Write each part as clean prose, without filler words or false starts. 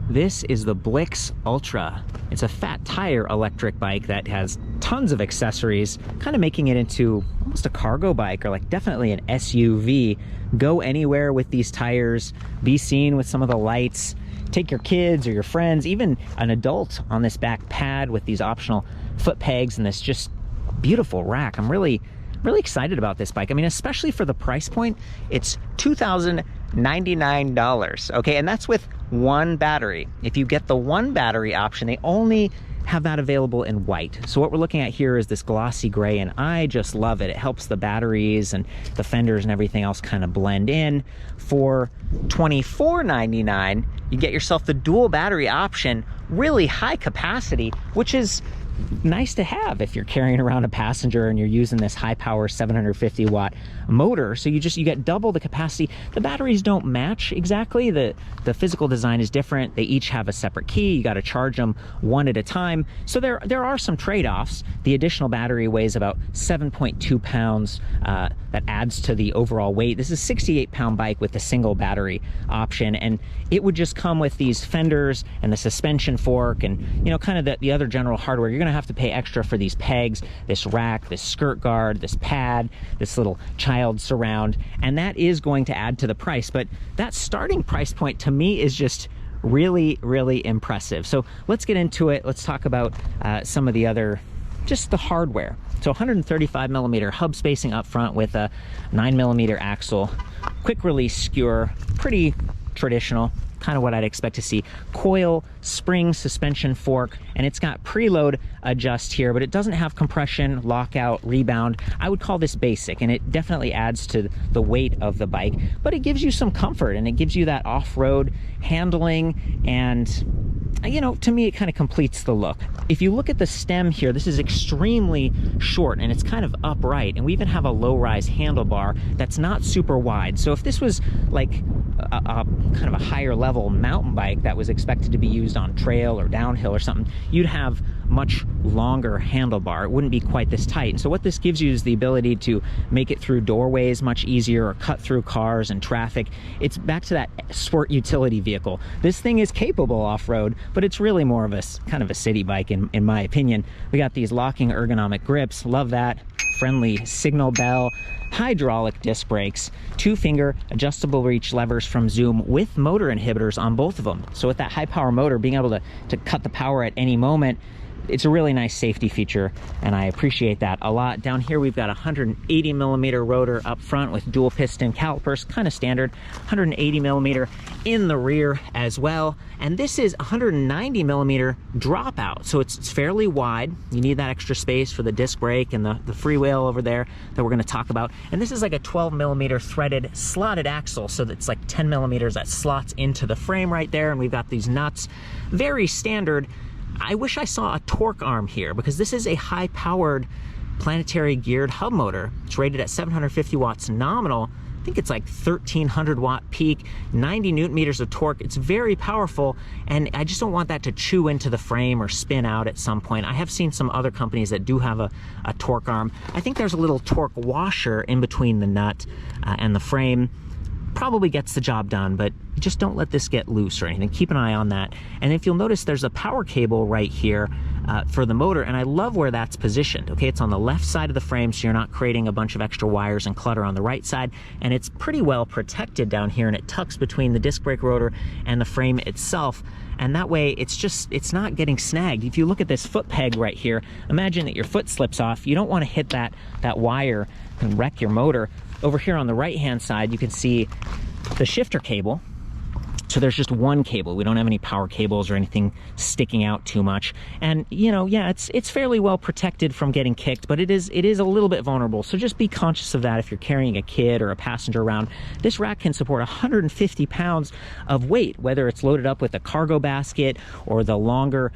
This is the Blix Ultra. It's a fat tire electric bike that has tons of accessories, kind of making it into almost a cargo bike, or like definitely an SUV. Go anywhere with these tires, be seen with some of the lights, take your kids or your friends, even an adult on this back pad with these optional foot pegs and this just beautiful rack. I'm really excited about this bike. I mean, especially for the price point. It's $2,099, okay? And that's with one battery. If you get the one battery option, they only have that available in white. So what we're looking at here is this glossy gray, and I just love it. It helps the batteries and the fenders and everything else kind of blend in. For $24.99, you get yourself the dual battery option, really high capacity, which is nice to have if you're carrying around a passenger and you're using this high power 750 watt motor. So you get double the capacity. The batteries don't match exactly. The physical design is different. They each have a separate key. You got to charge them one at a time. So there are some trade-offs. The additional battery weighs about 7.2 pounds. That adds to the overall weight. This is a 68-pound bike with a single battery option, and it would just come with these fenders and the suspension fork and, you know, kind of the other general hardware. You're going to have to pay extra for these pegs, this rack, this skirt guard, this pad, this little child surround, and that is going to add to the price. But that starting price point to me is just really impressive. So let's get into it. Let's talk about some of the other, just the hardware. So 135 millimeter hub spacing up front with a 9 millimeter axle, quick release skewer, pretty traditional, kind of what I'd expect to see. Coil, spring, suspension fork, and it's got preload adjust here, but it doesn't have compression, lockout, rebound. I would call this basic, and it definitely adds to the weight of the bike, but it gives you some comfort, and it gives you that off-road handling, and you know, to me, it kind of completes the look. If you look at the stem here, this is extremely short and it's kind of upright, and we even have a low-rise handlebar that's not super wide. So if this was like a kind of a higher level mountain bike that was expected to be used on trail or downhill or something, you'd have much longer handlebar. It wouldn't be quite this tight. And so what this gives you is the ability to make it through doorways much easier, or cut through cars and traffic. It's back to that sport utility vehicle. This thing is capable off-road, but it's really more of a kind of a city bike in my opinion. We got these locking ergonomic grips, love that. Friendly signal bell, hydraulic disc brakes, 2-finger adjustable reach levers from Zoom with motor inhibitors on both of them. So with that high power motor, being able to cut the power at any moment, it's a really nice safety feature, and I appreciate that a lot. Down here we've got a 180 millimeter rotor up front with dual piston calipers, kind of standard. 180 millimeter in the rear as well, and this is 190 millimeter dropout, so it's fairly wide. You need that extra space for the disc brake and the freewheel over there that we're going to talk about. And this is like a 12 millimeter threaded slotted axle, so that's like 10 millimeters that slots into the frame right there, and we've got these nuts, very standard. I wish I saw a torque arm here, because this is a high-powered planetary geared hub motor. It's rated at 750 watts nominal. I think it's like 1300 watt peak, 90 newton meters of torque. It's very powerful, and I just don't want that to chew into the frame or spin out at some point. I have seen some other companies that do have a torque arm. I think there's a little torque washer in between the nut and the frame. Probably gets the job done, but just don't let this get loose or anything. Keep an eye on that. And if you'll notice, there's a power cable right here for the motor, and I love where that's positioned. Okay, it's on the left side of the frame, so you're not creating a bunch of extra wires and clutter on the right side, and it's pretty well protected down here, and it tucks between the disc brake rotor and the frame itself, and that way it's not getting snagged. If you look at this foot peg right here, imagine that your foot slips off. You don't want to hit that wire and wreck your motor. Over here on the right hand side, you can see the shifter cable. So there's just one cable. We don't have any power cables or anything sticking out too much. And you know, yeah, it's fairly well protected from getting kicked, but it is a little bit vulnerable. So just be conscious of that if you're carrying a kid or a passenger around. This rack can support 150 pounds of weight, whether it's loaded up with a cargo basket or the longer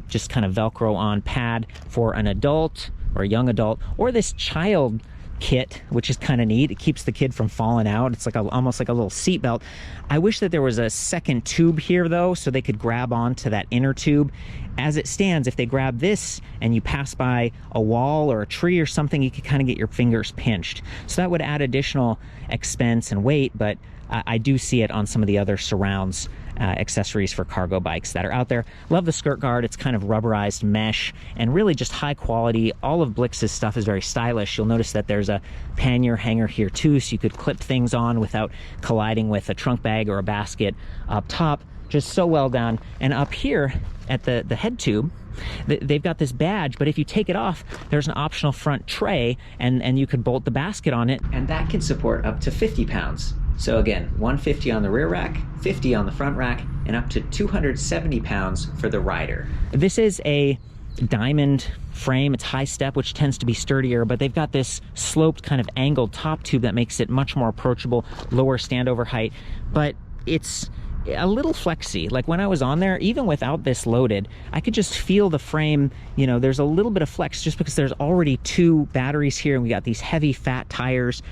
just kind of Velcro on pad for an adult or a young adult, or this child kit, which is kind of neat. It keeps the kid from falling out. It's like almost like a little seat belt. I wish that there was a second tube here though, so they could grab onto that inner tube. As it stands, if they grab this and you pass by a wall or a tree or something, you could kind of get your fingers pinched. So that would add additional expense and weight, but I do see it on some of the other surrounds accessories for cargo bikes that are out there. Love the skirt guard. It's kind of rubberized mesh and really just high quality. All of Blix's stuff is very stylish. You'll notice that there's a pannier hanger here too, so you could clip things on without colliding with a trunk bag or a basket up top. Just so well done. And up here at the head tube, they've got this badge, but if you take it off, there's an optional front tray, and you could bolt the basket on it, and that can support up to 50 pounds. So again, 150 on the rear rack, 50 on the front rack, and up to 270 pounds for the rider. This is a diamond frame. It's high step, which tends to be sturdier, but they've got this sloped kind of angled top tube that makes it much more approachable, lower standover height, but it's a little flexy. Like when I was on there, even without this loaded, I could just feel the frame, you know, there's a little bit of flex just because there's already 2 batteries here, and we got these heavy fat tires.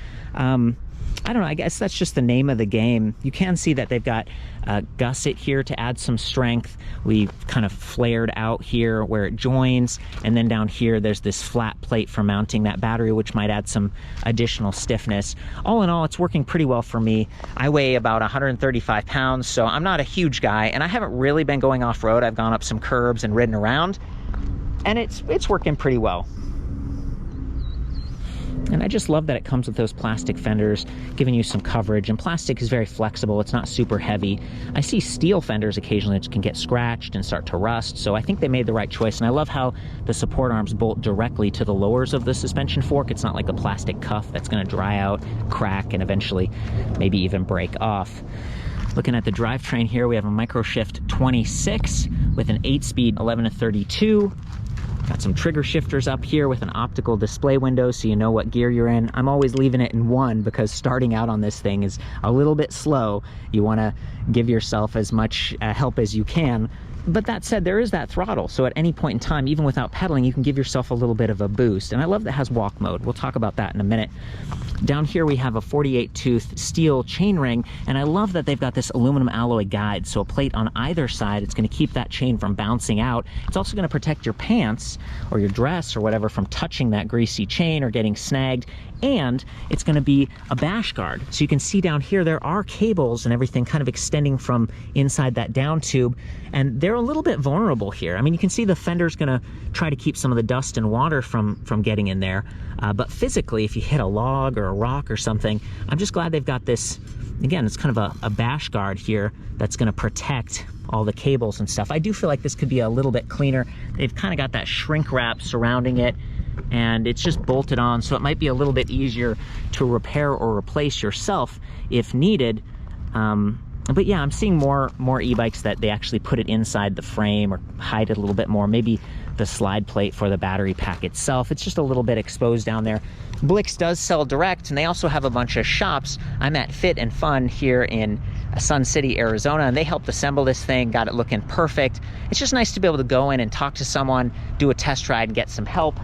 I don't know, I guess that's just the name of the game. You can see that they've got a gusset here to add some strength. We've kind of flared out here where it joins, and then down here there's this flat plate for mounting that battery, which might add some additional stiffness. All in all, it's working pretty well for me. I weigh about 135 pounds, so I'm not a huge guy, and I haven't really been going off-road. I've gone up some curbs and ridden around, and it's working pretty well. And I just love that it comes with those plastic fenders, giving you some coverage. And plastic is very flexible. It's not super heavy. I see steel fenders occasionally that can get scratched and start to rust. So I think they made the right choice. And I love how the support arms bolt directly to the lowers of the suspension fork. It's not like a plastic cuff that's going to dry out, crack, and eventually maybe even break off. Looking at the drivetrain here, we have a Microshift 26 with an 8-speed 11 to 32. Got some trigger shifters up here with an optical display window so you know what gear you're in. I'm always leaving it in 1 because starting out on this thing is a little bit slow. You want to give yourself as much help as you can. But that said, there is that throttle, so at any point in time, even without pedaling, you can give yourself a little bit of a boost. And I love that it has walk mode. We'll talk about that in a minute. Down here we have a 48-tooth steel chainring, and I love that they've got this aluminum alloy guide, so a plate on either side. It's going to keep that chain from bouncing out. It's also going to protect your pants or your dress or whatever from touching that greasy chain or getting snagged. And it's going to be a bash guard. So you can see down here there are cables and everything kind of extending from inside that down tube, and they're a little bit vulnerable here. I mean, you can see the fender's going to try to keep some of the dust and water from getting in there, but physically, if you hit a log or a rock or something, I'm just glad they've got this. Again, it's kind of a bash guard here that's going to protect all the cables and stuff. I do feel like this could be a little bit cleaner. They've kind of got that shrink wrap surrounding it, and it's just bolted on, so it might be a little bit easier to repair or replace yourself if needed. But yeah, I'm seeing more e-bikes that they actually put it inside the frame or hide it a little bit more. Maybe the slide plate for the battery pack itself, it's just a little bit exposed down there. Blix does sell direct, and they also have a bunch of shops. I'm at Fit and Fun here in Sun City, Arizona, and they helped assemble this thing, got it looking perfect. It's just nice to be able to go in and talk to someone, do a test ride, and get some help.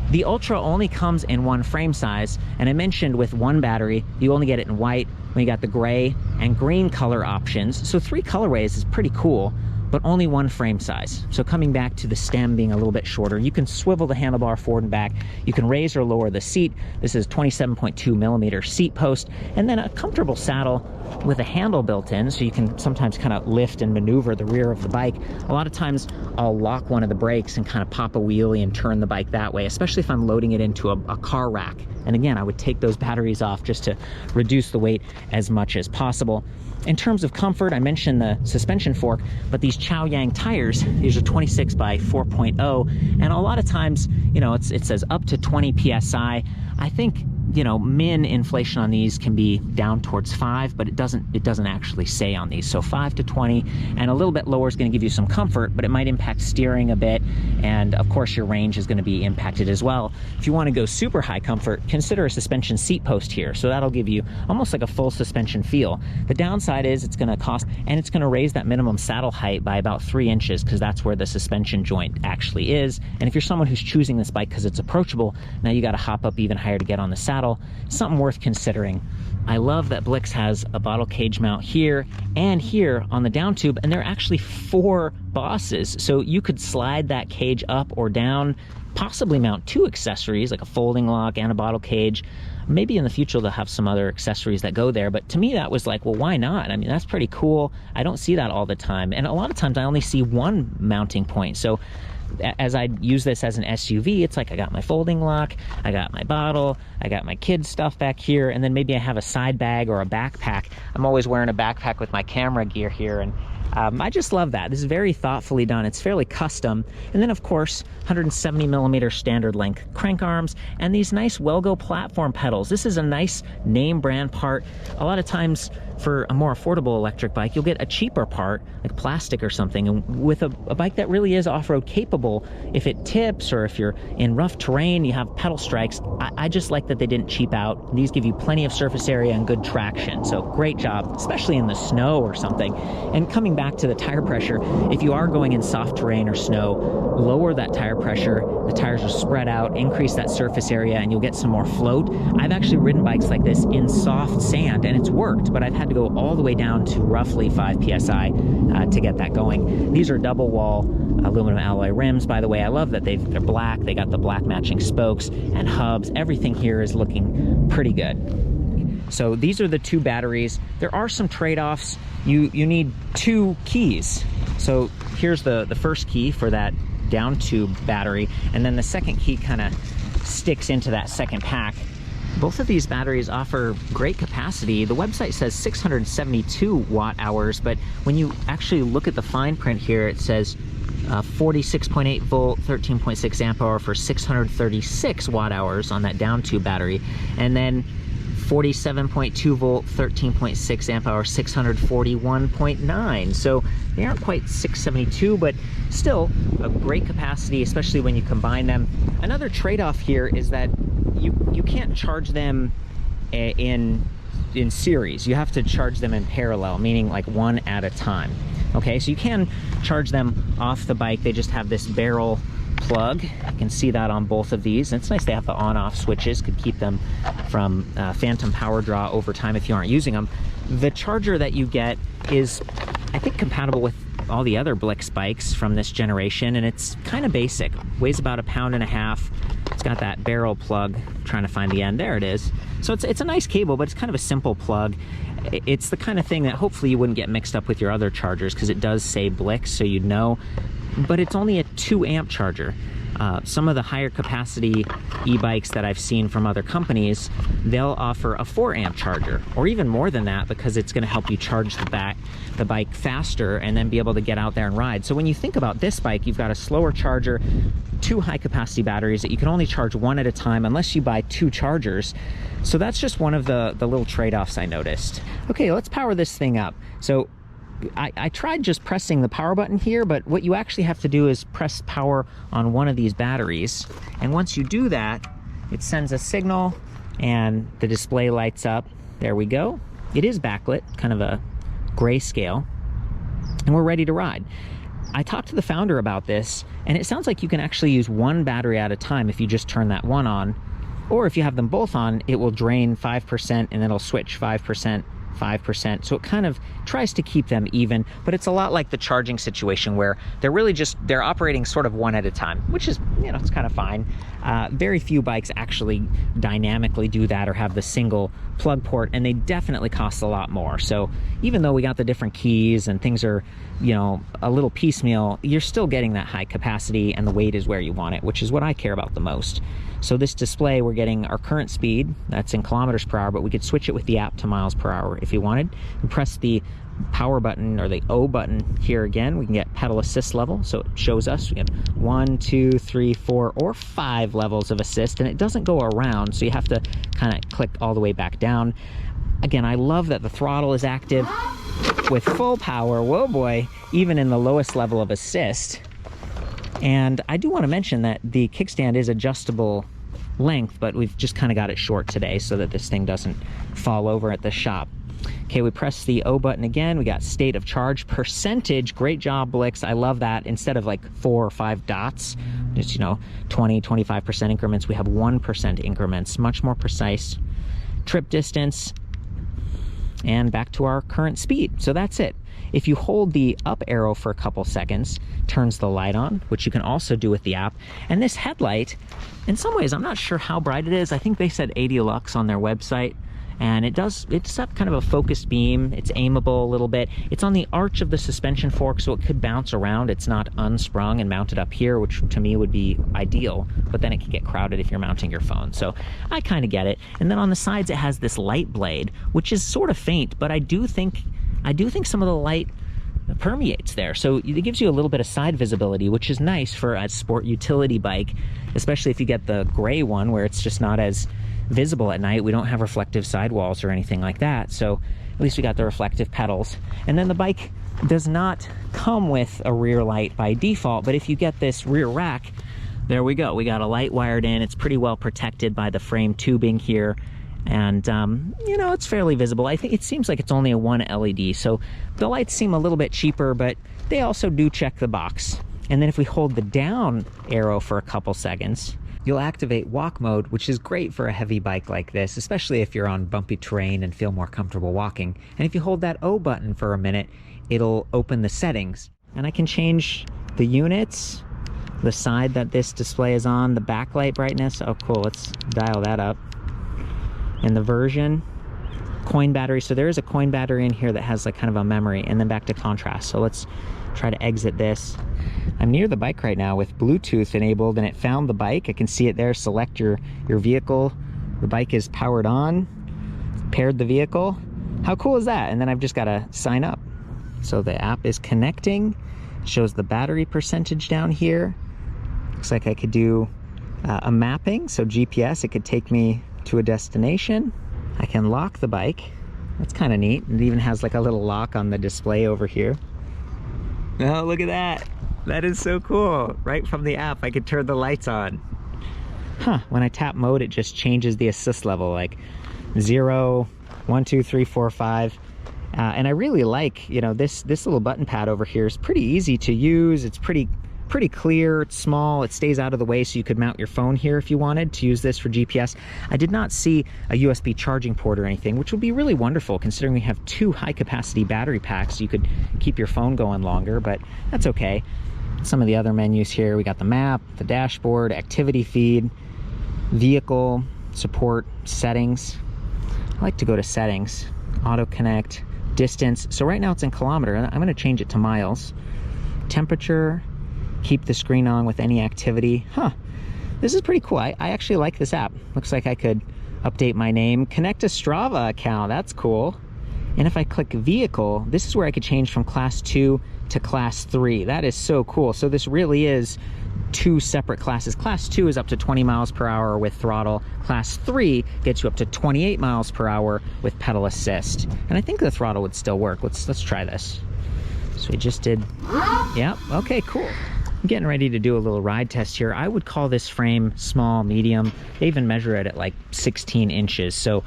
The Ultra only comes in 1 frame size, and I mentioned with 1 battery, you only get it in white. We got the gray and green color options, so 3 colorways is pretty cool, but only 1 frame size. So coming back to the stem being a little bit shorter, you can swivel the handlebar forward and back. You can raise or lower the seat. This is 27.2 millimeter seat post, and then a comfortable saddle with a handle built in, so you can sometimes kind of lift and maneuver the rear of the bike. A lot of times I'll lock one of the brakes and kind of pop a wheelie and turn the bike that way, especially if I'm loading it into a car rack. And again, I would take those batteries off just to reduce the weight as much as possible. In terms of comfort, I mentioned the suspension fork, but these Chow Yang tires, these are 26 by 4.0, and a lot of times, you know, it says up to 20 PSI. I think, you know, min inflation on these can be down towards 5, but it doesn't actually say on these. So 5 to 20, and a little bit lower is going to give you some comfort, but it might impact steering a bit, and of course your range is going to be impacted as well. If you want to go super high comfort, consider a suspension seat post here. So that'll give you almost like a full suspension feel. The downside is it's going to cost, and it's going to raise that minimum saddle height by about 3 inches, because that's where the suspension joint actually is. And if you're someone who's choosing this bike because it's approachable, now you got to hop up even higher to get on the saddle. Something worth considering. I love that Blix has a bottle cage mount here and here on the down tube, and there are actually 4 bosses, so you could slide that cage up or down possibly mount 2 accessories, like a folding lock and a bottle cage. Maybe in the future they'll have some other accessories that go there, but to me that was like, well, why not? I mean, that's pretty cool. I don't see that all the time, and a lot of times I only see one mounting point. So as I use this as an SUV, it's like I got my folding lock, I got my bottle, I got my kids stuff back here, and then maybe I have a side bag or a backpack. I'm always wearing a backpack with my camera gear here, and I just love that. This is very thoughtfully done. It's fairly custom. And then, of course, 170 millimeter standard length crank arms and these nice Wellgo platform pedals. This is a nice name brand part. A lot of times for a more affordable electric bike, you'll get a cheaper part, like plastic or something. And with a bike that really is off-road capable, if it tips or if you're in rough terrain, you have pedal strikes, I just like that they didn't cheap out. These give you plenty of surface area and good traction. So great job, especially in the snow or something. And coming back to the tire pressure, if you are going in soft terrain or snow, lower that tire pressure. The tires will spread out, increase that surface area, and you'll get some more float. I've actually ridden bikes like this in soft sand, and it's worked, but I've had to go all the way down to roughly 5 psi to get that going. These are double wall aluminum alloy rims, by the way. I love that they're black. They got the black matching spokes and hubs. Everything here is looking pretty good. So these are the 2 batteries. There are some trade-offs. You need 2 keys. So here's the first key for that down tube battery, and then the second key kind of sticks into that second pack. Both of these batteries offer great capacity. The website says 672 watt hours, but when you actually look at the fine print here, it says 46.8 volt, 13.6 amp hour for 636 watt hours on that down tube battery, and then 47.2 volt, 13.6 amp hour, 641.9. So they aren't quite 672, but still a great capacity, especially when you combine them. Another trade-off here is that you can't charge them in series. You have to charge them in parallel, meaning like one at a time. Okay, so you can charge them off the bike. They just have this barrel plug. You can see that on both of these. And it's nice they have the on-off switches, could keep them from phantom power draw over time if you aren't using them. The charger that you get is, I think, compatible with all the other Blix bikes from this generation, and it's kind of basic. Weighs about 1.5 pounds. It's got that barrel plug. I'm trying to find the end. There it is. So it's a nice cable, but it's kind of a simple plug. It's the kind of thing that hopefully you wouldn't get mixed up with your other chargers, because it does say Blix, so you'd know. But it's only a 2 amp charger. Some of the higher capacity e-bikes that I've seen from other companies, they'll offer a 4 amp charger, or even more than that, because it's going to help you charge the bike faster and then be able to get out there and ride. So when you think about this bike, you've got a slower charger, 2 high capacity batteries that you can only charge 1 at a time unless you buy 2 chargers. So that's just one of the little trade-offs I noticed. Okay, let's power this thing up. So I tried just pressing the power button here, but what you actually have to do is press power on one of these batteries. And once you do that, it sends a signal and the display lights up. There we go. It is backlit, kind of a grayscale, and we're ready to ride. I talked to the founder about this, and it sounds like you can actually use 1 battery at a time if you just turn that one on, or if you have them both on, it will drain 5% and it'll switch 5%, 5%. So it kind of tries to keep them even, but it's a lot like the charging situation where they're operating sort of 1 at a time, which is, it's kind of fine. Very few bikes actually dynamically do that or have the single plug port, and they definitely cost a lot more. So even though we got the different keys and things are, a little piecemeal, you're still getting that high capacity, and the weight is where you want it, which is what I care about the most. So this display, we're getting our current speed, that's in kilometers per hour, but we could switch it with the app to miles per hour if you wanted. And press the power button or the O button here again, we can get pedal assist level. So it shows us we get 1, 2, 3, 4, or 5 levels of assist, and it doesn't go around, so you have to kind of click all the way back down. Again, I love that the throttle is active with full power, whoa boy, even in the lowest level of assist. And I do want to mention that the kickstand is adjustable length, but we've just kind of got it short today so that this thing doesn't fall over at the shop. Okay, we press the O button again. We got state of charge percentage. Great job, Blix. I love that. Instead of like 4 or 5 dots, just 20, 25% increments, we have 1% increments. Much more precise. Trip distance. and back to our current speed. So that's it. If you hold the up arrow for a couple seconds, turns the light on, which you can also do with the app. And this headlight, in some ways, I'm not sure how bright it is. I think they said 80 lux on their website. And it's up kind of a focused beam. It's aimable a little bit. It's on the arch of the suspension fork, so it could bounce around. It's not unsprung and mounted up here, which to me would be ideal, but then it could get crowded if you're mounting your phone. So I kind of get it. And then on the sides, it has this light blade, which is sort of faint, but I do think some of the light permeates there. So it gives you a little bit of side visibility, which is nice for a sport utility bike, especially if you get the gray one where it's just not as visible at night. We don't have reflective sidewalls or anything like that, so at least we got the reflective pedals. And then the bike does not come with a rear light by default, but if you get this rear rack, there we go. We got a light wired in. It's pretty well protected by the frame tubing here, and you know, it's fairly visible. I think it seems like it's only a one LED, so the lights seem a little bit cheaper, but they also do check the box. And then if we hold the down arrow for a couple seconds, you'll activate walk mode, which is great for a heavy bike like this, especially if you're on bumpy terrain and feel more comfortable walking. And if you hold that O button for a minute, it'll open the settings. And I can change the units, the side that this display is on, the backlight brightness. Oh, cool, let's dial that up. And the version, coin battery. So there is a coin battery in here that has like kind of a memory, and then back to contrast. So let's try to exit this. I'm near the bike right now with Bluetooth enabled, and it found the bike. I can see it there. Select your vehicle. The bike is powered on, paired the vehicle. How cool is that? And then I've just got to sign up. So the app is connecting, shows the battery percentage down here. Looks like I could do a mapping, so GPS, it could take me to a destination. I can lock the bike. That's kind of neat. It even has like a little lock on the display over here. Oh, look at that. That is so cool. Right from the app, I could turn the lights on. Huh, when I tap mode, it just changes the assist level, like 0, 1, 2, 3, 4, 5. And I really like, you know, this little button pad over here is pretty easy to use. It's pretty clear, it's small, it stays out of the way, so you could mount your phone here if you wanted to use this for GPS. I did not see a USB charging port or anything, which would be really wonderful considering we have 2 high-capacity battery packs, so you could keep your phone going longer, but that's okay. Some of the other menus here, we got the map, the dashboard, activity feed, vehicle, support, settings. I like to go to settings, auto connect, distance. So right now it's in kilometer, I'm going to change it to miles. Temperature, keep the screen on with any activity. Huh, this is pretty cool. I actually like this app. Looks like I could update my name, connect a Strava account. That's cool. And if I click vehicle, this is where I could change from class 2 to class 3. That is so cool. So this really is 2 separate classes. Class 2 is up to 20 miles per hour with throttle. Class 3 gets you up to 28 miles per hour with pedal assist. And I think the throttle would still work. Let's try this. So we just did, yeah, okay, cool. I'm getting ready to do a little ride test here. I would call this frame small, medium. They even measure it at like 16 inches. So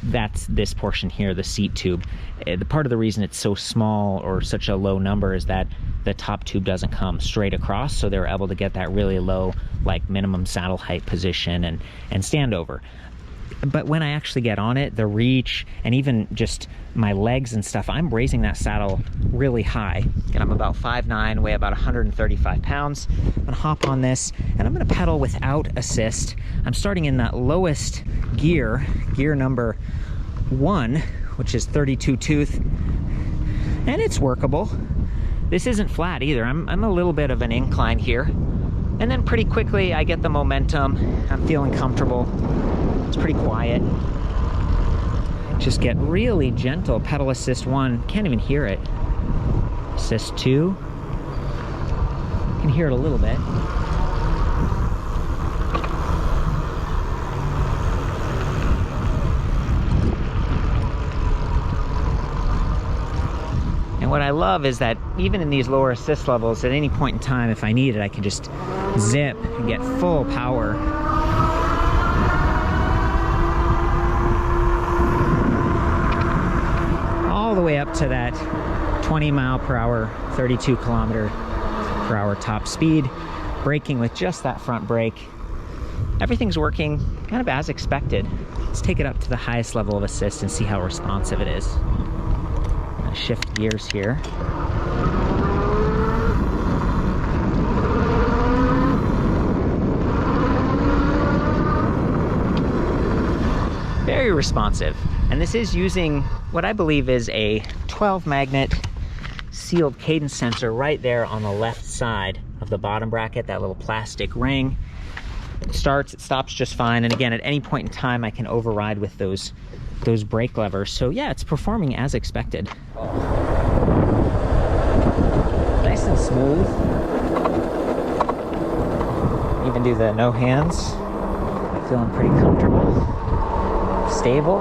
that's this portion here, the seat tube. The part of the reason it's so small or such a low number is that the top tube doesn't come straight across, so they're able to get that really low, like minimum saddle height position and standover. But when I actually get on it, the reach and even just my legs and stuff, I'm raising that saddle really high. And I'm about 5'9", weigh about 135 pounds. I'm gonna hop on this and I'm gonna pedal without assist. I'm starting in that lowest gear number 1, which is 32 tooth, and it's workable. This isn't flat either. I'm a little bit of an incline here. And then pretty quickly I get the momentum. I'm feeling comfortable. It's pretty quiet. Just get really gentle. Pedal assist 1, can't even hear it. Assist 2, can hear it a little bit. And what I love is that even in these lower assist levels, at any point in time, if I need it, I can just zip and get full power. All the way up to that 20 mile per hour, 32 kilometer per hour top speed, braking with just that front brake. everything's working kind of as expected. Let's take it up to the highest level of assist and see how responsive it is. I'm gonna shift gears here. Very responsive. And this is using what I believe is a 12 magnet sealed cadence sensor right there on the left side of the bottom bracket, that little plastic ring. It starts, it stops just fine. And again, at any point in time, I can override with those brake levers. So yeah, it's performing as expected. Nice and smooth. Even do the no hands. Feeling pretty comfortable. Stable.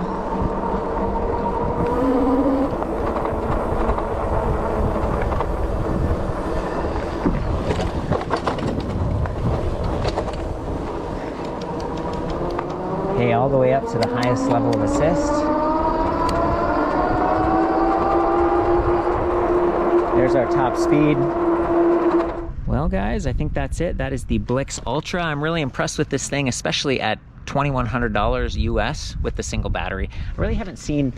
Okay, all the way up to the highest level of assist. There's our top speed. Well guys, I think that's it. That is the Blix Ultra. I'm really impressed with this thing, especially at $2,100 US with the single battery. I really haven't seen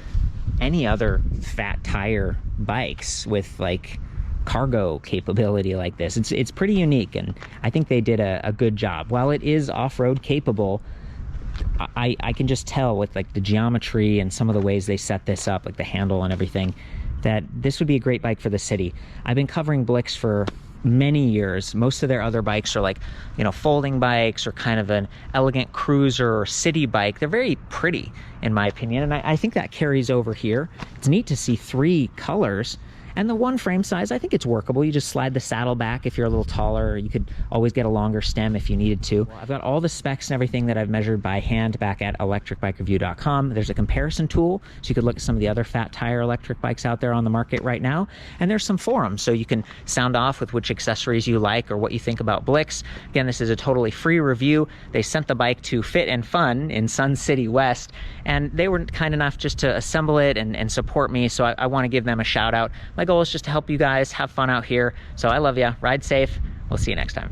any other fat tire bikes with like cargo capability like this. It's pretty unique, and I think they did a good job. While it is off-road capable, I can just tell with like the geometry and some of the ways they set this up, like the handle and everything, that this would be a great bike for the city. I've been covering Blix for many years. Most of their other bikes are like, you know, folding bikes or kind of an elegant cruiser or city bike. They're very pretty in my opinion, and I think that carries over here. It's neat to see 3 colors. And the one frame size, I think it's workable. You just slide the saddle back if you're a little taller. You could always get a longer stem if you needed to. I've got all the specs and everything that I've measured by hand back at ElectricBikeReview.com. There's a comparison tool, so you could look at some of the other fat tire electric bikes out there on the market right now. And there's some forums, so you can sound off with which accessories you like or what you think about Blix. Again, this is a totally free review. They sent the bike to Fit and Fun in Sun City West, and they were kind enough just to assemble it and support me, so I want to give them a shout out. My goal is just to help you guys have fun out here. So I love you. Ride safe. We'll see you next time.